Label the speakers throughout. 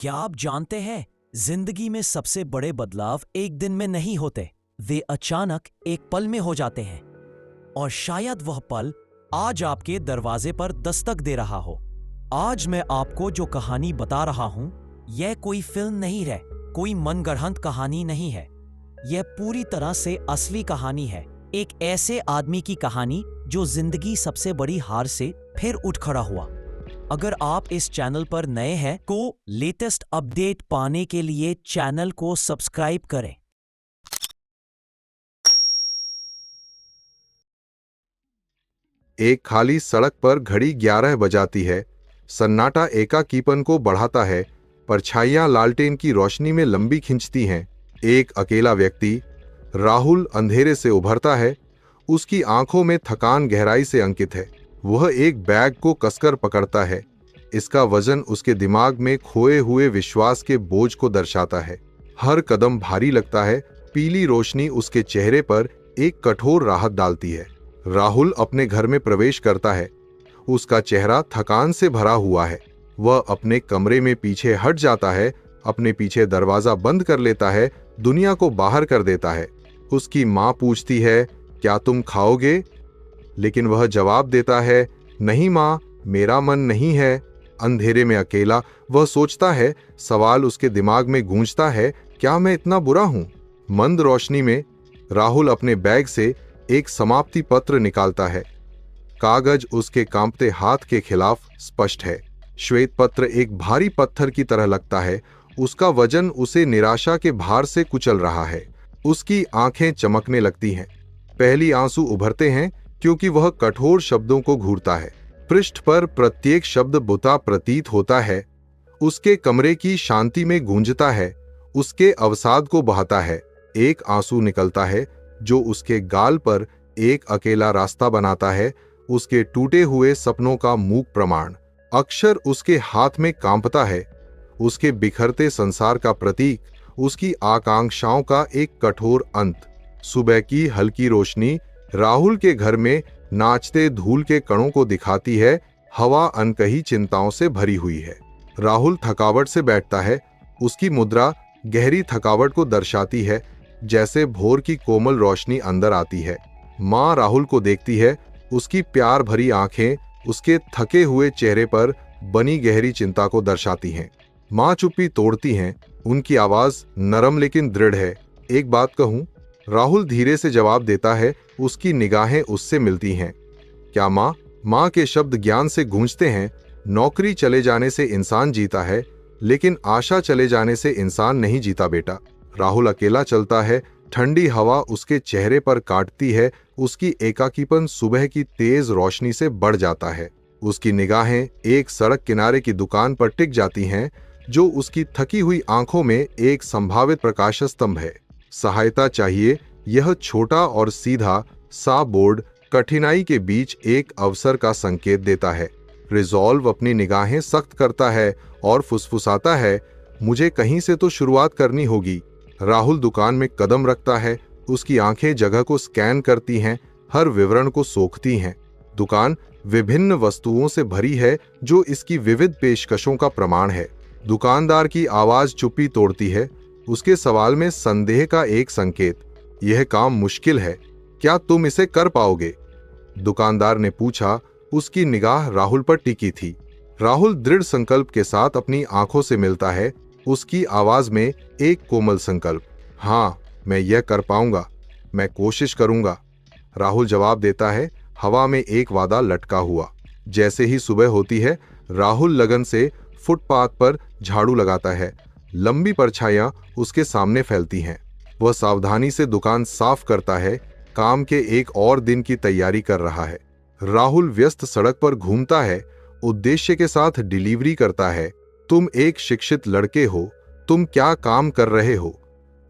Speaker 1: क्या आप जानते हैं, जिंदगी में सबसे बड़े बदलाव एक दिन में नहीं होते, वे अचानक एक पल में हो जाते हैं। और शायद वह पल आज आपके दरवाजे पर दस्तक दे रहा हो। आज मैं आपको जो कहानी बता रहा हूं, यह कोई फिल्म नहीं है, कोई मनगढ़ंत कहानी नहीं है। यह पूरी तरह से असली कहानी है, एक ऐसे आदमी की कहानी जो जिंदगी सबसे बड़ी हार से फिर उठ खड़ा हुआ। अगर आप इस चैनल पर नए हैं तो लेटेस्ट अपडेट पाने के लिए चैनल को सब्सक्राइब करें।
Speaker 2: एक खाली सड़क पर घड़ी 11 बजाती है। सन्नाटा एकाकीपन को बढ़ाता है। परछाइयां लालटेन की रोशनी में लंबी खिंचती हैं। एक अकेला व्यक्ति राहुल अंधेरे से उभरता है। उसकी आंखों में थकान गहराई से अंकित है। वह एक बैग को कसकर पकड़ता है। इसका वजन उसके दिमाग में खोए हुए विश्वास के बोझ को दर्शाता है। हर कदम भारी लगता है। पीली रोशनी उसके चेहरे पर एक कठोर राहत डालती है। राहुल अपने घर में प्रवेश करता है। उसका चेहरा थकान से भरा हुआ है। वह अपने कमरे में पीछे हट जाता है, अपने पीछे दरवाजा बंद कर लेता है, दुनिया को बाहर कर देता है। उसकी माँ पूछती है, क्या तुम खाओगे? लेकिन वह जवाब देता है, नहीं माँ, मेरा मन नहीं है। अंधेरे में अकेला वह सोचता है। सवाल उसके दिमाग में गूंजता है, क्या मैं इतना बुरा हूं? मंद रोशनी में राहुल अपने बैग से एक समाप्ति पत्र निकालता है। कागज उसके कांपते हाथ के खिलाफ स्पष्ट है। श्वेत पत्र एक भारी पत्थर की तरह लगता है। उसका वजन उसे निराशा के भार से कुचल रहा है। उसकी आंखें चमकने लगती हैं। पहली आंसू उभरते हैं क्योंकि वह कठोर शब्दों को घूरता है। पृष्ठ पर प्रत्येक शब्द बुता प्रतीत होता है। उसके कमरे की शांति में गूंजता है, उसके अवसाद को बहाता है। एक आंसू निकलता है जो उसके गाल पर एक अकेला रास्ता बनाता है, उसके टूटे हुए सपनों का मूक प्रमाण। अक्षर उसके हाथ में कांपता है, उसके बिखरते संसार का प्रतीक, उसकी आकांक्षाओं का एक कठोर अंत। सुबह की हल्की रोशनी राहुल के घर में नाचते धूल के कणों को दिखाती है। हवा अनकही चिंताओं से भरी हुई है। राहुल थकावट से बैठता है। उसकी मुद्रा गहरी थकावट को दर्शाती है, जैसे भोर की कोमल रोशनी अंदर आती है। माँ राहुल को देखती है। उसकी प्यार भरी आंखें उसके थके हुए चेहरे पर बनी गहरी चिंता को दर्शाती हैं। माँ चुप्पी तोड़ती हैं। उनकी आवाज नरम लेकिन दृढ़ है। एक बात कहूं? राहुल धीरे से जवाब देता है। उसकी निगाहें उससे मिलती हैं। क्या माँ? माँ के शब्द ज्ञान से गूंजते हैं। नौकरी चले जाने से इंसान जीता है, लेकिन आशा चले जाने से इंसान नहीं जीता बेटा। राहुल अकेला चलता है। ठंडी हवा उसके चेहरे पर काटती है। उसकी एकाकीपन सुबह की तेज रोशनी से बढ़ जाता है। उसकी निगाहें एक सड़क किनारे की दुकान पर टिक जाती हैं, जो उसकी थकी हुई आंखों में एक संभावित प्रकाश स्तंभ है। सहायता चाहिए, यह छोटा और सीधा सा बोर्ड कठिनाई के बीच एक अवसर का संकेत देता है। रिजॉल्व अपनी निगाहें सख्त करता है और फुसफुसाता है, मुझे कहीं से तो शुरुआत करनी होगी। राहुल दुकान में कदम रखता है। उसकी आंखें जगह को स्कैन करती हैं, हर विवरण को सोखती हैं। दुकान विभिन्न वस्तुओं से भरी है, जो इसकी विविध पेशकशों का प्रमाण है। दुकानदार की आवाज चुप्पी तोड़ती है। उसके सवाल में संदेह का एक संकेत, यह काम मुश्किल है, क्या तुम इसे कर पाओगे? दुकानदार ने पूछा। उसकी निगाह राहुल पर टिकी थी। राहुल दृढ़ संकल्प के साथ अपनी आंखों से मिलता है। उसकी आवाज में एक कोमल संकल्प, हाँ, मैं यह कर पाऊंगा, मैं कोशिश करूंगा। राहुल जवाब देता है। हवा में एक वादा लटका हुआ। जैसे ही सुबह होती है, राहुल लगन से फुटपाथ पर झाड़ू लगाता है। लंबी परछाइयां उसके सामने फैलती हैं। वह सावधानी से दुकान साफ करता है, काम के एक और दिन की तैयारी कर रहा है। राहुल व्यस्त सड़क पर घूमता है, उद्देश्य के साथ डिलीवरी करता है। तुम एक शिक्षित लड़के हो, तुम क्या काम कर रहे हो?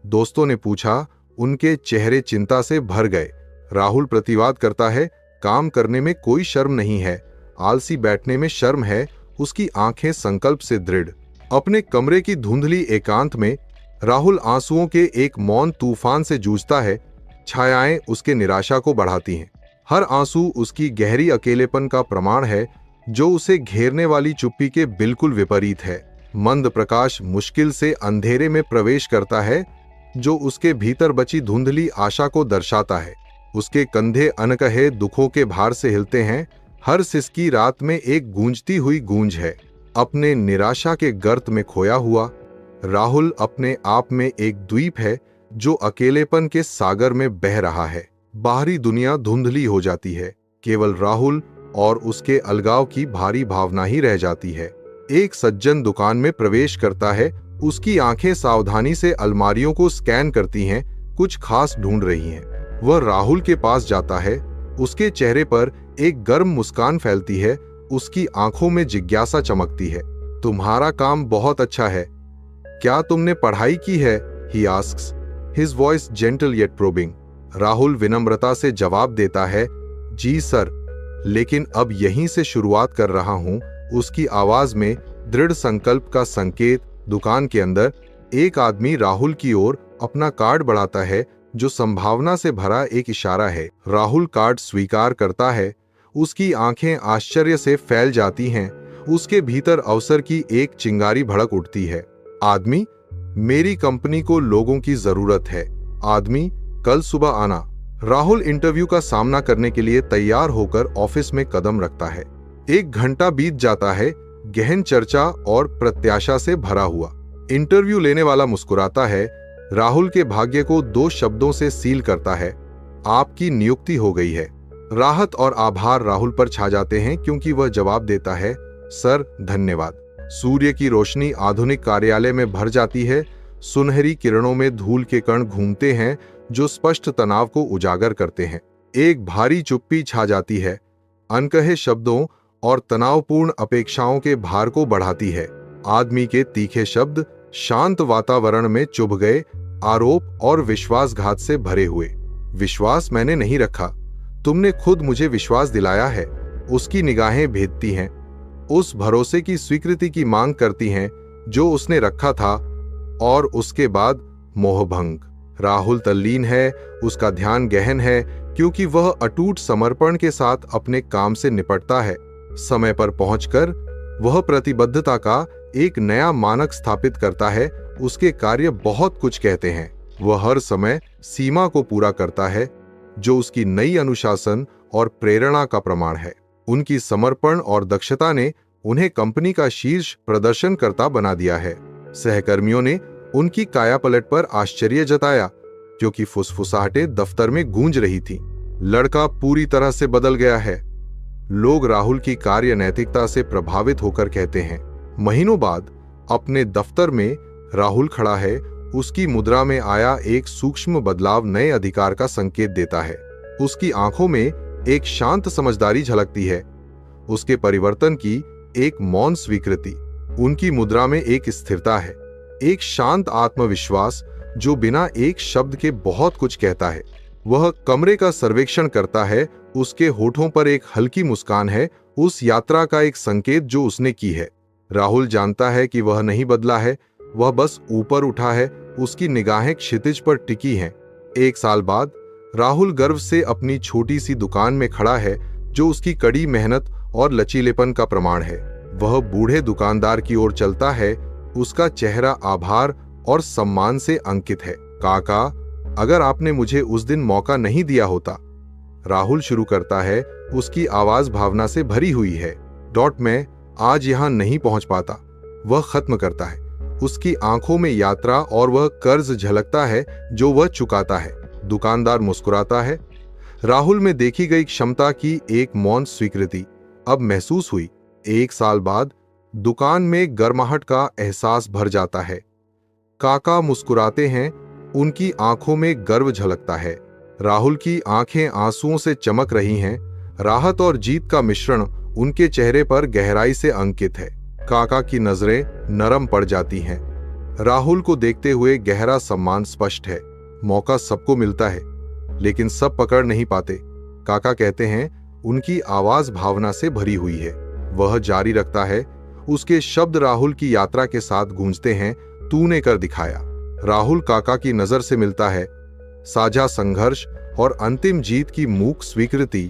Speaker 2: दोस्तों ने पूछा। उनके चेहरे चिंता से भर गए। राहुल प्रतिवाद करता है, काम करने में कोई शर्म नहीं है, आलसी बैठने में शर्म है। उसकी आंखें संकल्प से दृढ़। अपने कमरे की धुंधली एकांत में राहुल आंसुओं के एक मौन तूफान से जूझता है। छायाएं उसके निराशा को बढ़ाती हैं। हर आंसू उसकी गहरी अकेलेपन का प्रमाण है, जो उसे घेरने वाली चुप्पी के बिल्कुल विपरीत है। मंद प्रकाश मुश्किल से अंधेरे में प्रवेश करता है, जो उसके भीतर बची धुंधली आशा को दर्शाता है। उसके कंधे अनकहे दुखों के भार से हिलते हैं। हर सिसकी रात में एक गूंजती हुई गूंज है। अपने निराशा के गर्त में खोया हुआ राहुल अपने आप में एक द्वीप है जो अकेलेपन के सागर में बह रहा है। बाहरी दुनिया धुंधली हो जाती है, केवल राहुल और उसके अलगाव की भारी भावना ही रह जाती है। एक सज्जन दुकान में प्रवेश करता है। उसकी आंखें सावधानी से अलमारियों को स्कैन करती हैं, कुछ खास ढूंढ रही हैं। वह राहुल के पास जाता है। उसके चेहरे पर एक गर्म मुस्कान फैलती है, उसकी आंखों में जिज्ञासा चमकती है। तुम्हारा काम बहुत अच्छा है, क्या तुमने पढ़ाई की है? He asks, his voice gentle yet probing. Rahul विनम्रता से जवाब देता है, जी सर, लेकिन अब यहीं से शुरुआत कर रहा हूं। उसकी आवाज में दृढ़ संकल्प का संकेत। दुकान के अंदर एक आदमी राहुल की ओर अपना कार्ड बढ़ाता है, जो संभावना से भरा एक इशारा है। राहुल कार्ड स्वीकार करता है। उसकी आंखें आश्चर्य से फैल जाती हैं। उसके भीतर अवसर की एक चिंगारी भड़क उठती है। आदमी, मेरी कंपनी को लोगों की जरूरत है। आदमी, कल सुबह आना। राहुल इंटरव्यू का सामना करने के लिए तैयार होकर ऑफिस में कदम रखता है। 1 घंटा बीत जाता है, गहन चर्चा और प्रत्याशा से भरा हुआ। इंटरव्यू लेने वाला मुस्कुराता है, राहुल के भाग्य को 2 शब्दों से सील करता है, आपकी नियुक्ति हो गई है। राहत और आभार राहुल पर छा जाते हैं, क्योंकि वह जवाब देता है, सर धन्यवाद। सूर्य की रोशनी आधुनिक कार्यालय में भर जाती है। सुनहरी किरणों में धूल के कण घूमते हैं, जो स्पष्ट तनाव को उजागर करते हैं। एक भारी चुप्पी छा जाती है, अनकहे शब्दों और तनावपूर्ण अपेक्षाओं के भार को बढ़ाती है। आदमी के तीखे शब्द शांत वातावरण में चुभ गए, आरोप और विश्वासघात से भरे हुए। विश्वास मैंने नहीं रखा, तुमने खुद मुझे विश्वास दिलाया है। उसकी निगाहें भेदती हैं, उस भरोसे की स्वीकृति की मांग करती हैं जो उसने रखा था। और उसके बाद मोहभंग। राहुल तल्लीन है, उसका ध्यान गहन है, क्योंकि वह अटूट समर्पण के साथ अपने काम से निपटता है। समय पर पहुंचकर वह प्रतिबद्धता का एक नया मानक स्थापित करता है। उसके कार्य बहुत कुछ कहते हैं। वह हर समय सीमा को पूरा करता है, जो उसकी नई अनुशासन और प्रेरणा का प्रमाण है। उनकी समर्पण और दक्षता ने उन्हें कंपनी का शीर्ष प्रदर्शनकर्ता बना दिया है। सहकर्मियों ने उनकी कायापलट पर आश्चर्य जताया, क्योंकि फुसफुसाहटें दफ्तर में गूंज रही थीं। लड़का पूरी तरह से बदल गया है, लोग राहुल की कार्य नैतिकता से प्रभावित होकर कहते हैं। महीनों बाद अपने दफ्तर में राहुल खड़ा है। उसकी मुद्रा में आया एक सूक्ष्म बदलाव नए अधिकार का संकेत देता है। उसकी आंखों में एक शांत समझदारी झलकती है, उसके परिवर्तन की एक मौन स्वीकृति। उनकी मुद्रा में एक स्थिरता है, एक शांत आत्मविश्वास जो बिना एक शब्द के बहुत कुछ कहता है। वह कमरे का सर्वेक्षण करता है, उसके होठों पर एक हल्की मुस्कान है, उस यात्रा का एक संकेत जो उसने की है। राहुल जानता है कि वह नहीं बदला है, वह बस ऊपर उठा है। उसकी निगाहें क्षितिज पर टिकी हैं। 1 साल बाद राहुल गर्व से अपनी छोटी सी दुकान में खड़ा है, जो उसकी कड़ी मेहनत और लचीलेपन का प्रमाण है। वह बूढ़े दुकानदार की ओर चलता है, उसका चेहरा आभार और सम्मान से अंकित है। काका, अगर आपने मुझे उस दिन मौका नहीं दिया होता, राहुल शुरू करता है। उसकी आवाज भावना से भरी हुई है। मैं आज यहां नहीं पहुंच पाता, वह खत्म करता है। उसकी आंखों में यात्रा और वह कर्ज झलकता है जो वह चुकाता है। दुकानदार मुस्कुराता है। राहुल में देखी गई क्षमता की एक मौन स्वीकृति अब महसूस हुई। 1 साल बाद दुकान में गर्माहट का एहसास भर जाता है। काका मुस्कुराते हैं, उनकी आंखों में गर्व झलकता है। राहुल की आंखें आंसुओं से चमक रही हैं। राहत और जीत का मिश्रण उनके चेहरे पर गहराई से अंकित है। काका की नजरें नरम पड़ जाती हैं। राहुल को देखते हुए गहरा सम्मान स्पष्ट है। मौका सबको मिलता है, लेकिन सब पकड़ नहीं पाते, काका कहते हैं। उनकी आवाज भावना से भरी हुई है। वह जारी रखता है। उसके शब्द राहुल की यात्रा के साथ गूंजते हैं। तूने कर दिखाया। राहुल काका की नजर से मिलता है। साझा संघर्ष और अंतिम जीत की मूक स्वीकृति